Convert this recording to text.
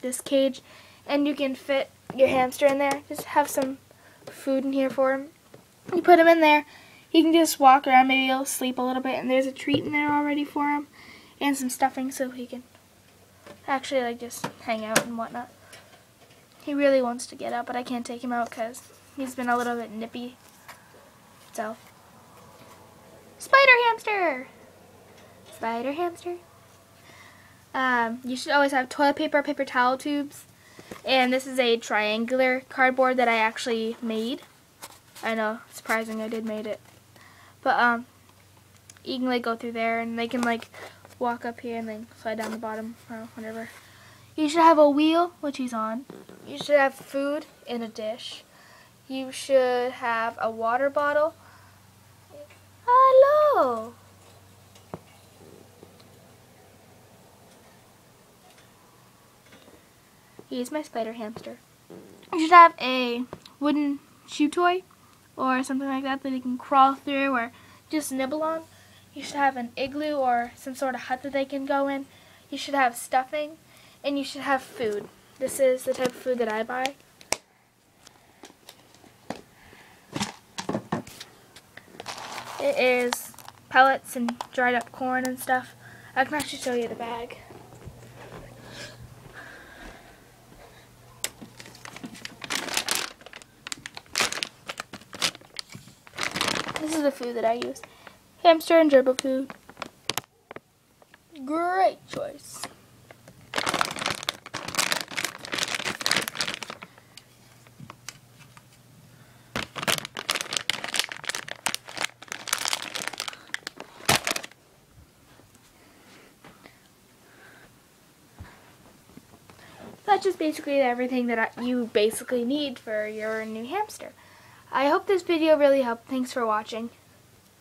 this cage, and you can fit your hamster in there. Just have some food in here for him. You put him in there, he can just walk around, maybe he'll sleep a little bit, and there's a treat in there already for him, and some stuffing so he can actually like just hang out and whatnot. He really wants to get out, but I can't take him out because he's been a little bit nippy. So, spider hamster! Spider hamster. You should always have toilet paper, paper towel tubes, and this is a triangular cardboard that I actually made. I know, surprising I did made it. But you can like go through there and they can like walk up here and then slide down the bottom or whatever. You should have a wheel, which he's on. You should have food in a dish. You should have a water bottle. Hello! He's my spider hamster. You should have a wooden chew toy or something like that that he can crawl through or just nibble on. You should have an igloo or some sort of hut that they can go in. You should have stuffing, and you should have food. This is the type of food that I buy. It is pellets and dried up corn and stuff. I can actually show you the bag. This is the food that I use. Hamster and gerbil food. Great choice. That's just basically everything that you basically need for your new hamster. I hope this video really helped. Thanks for watching.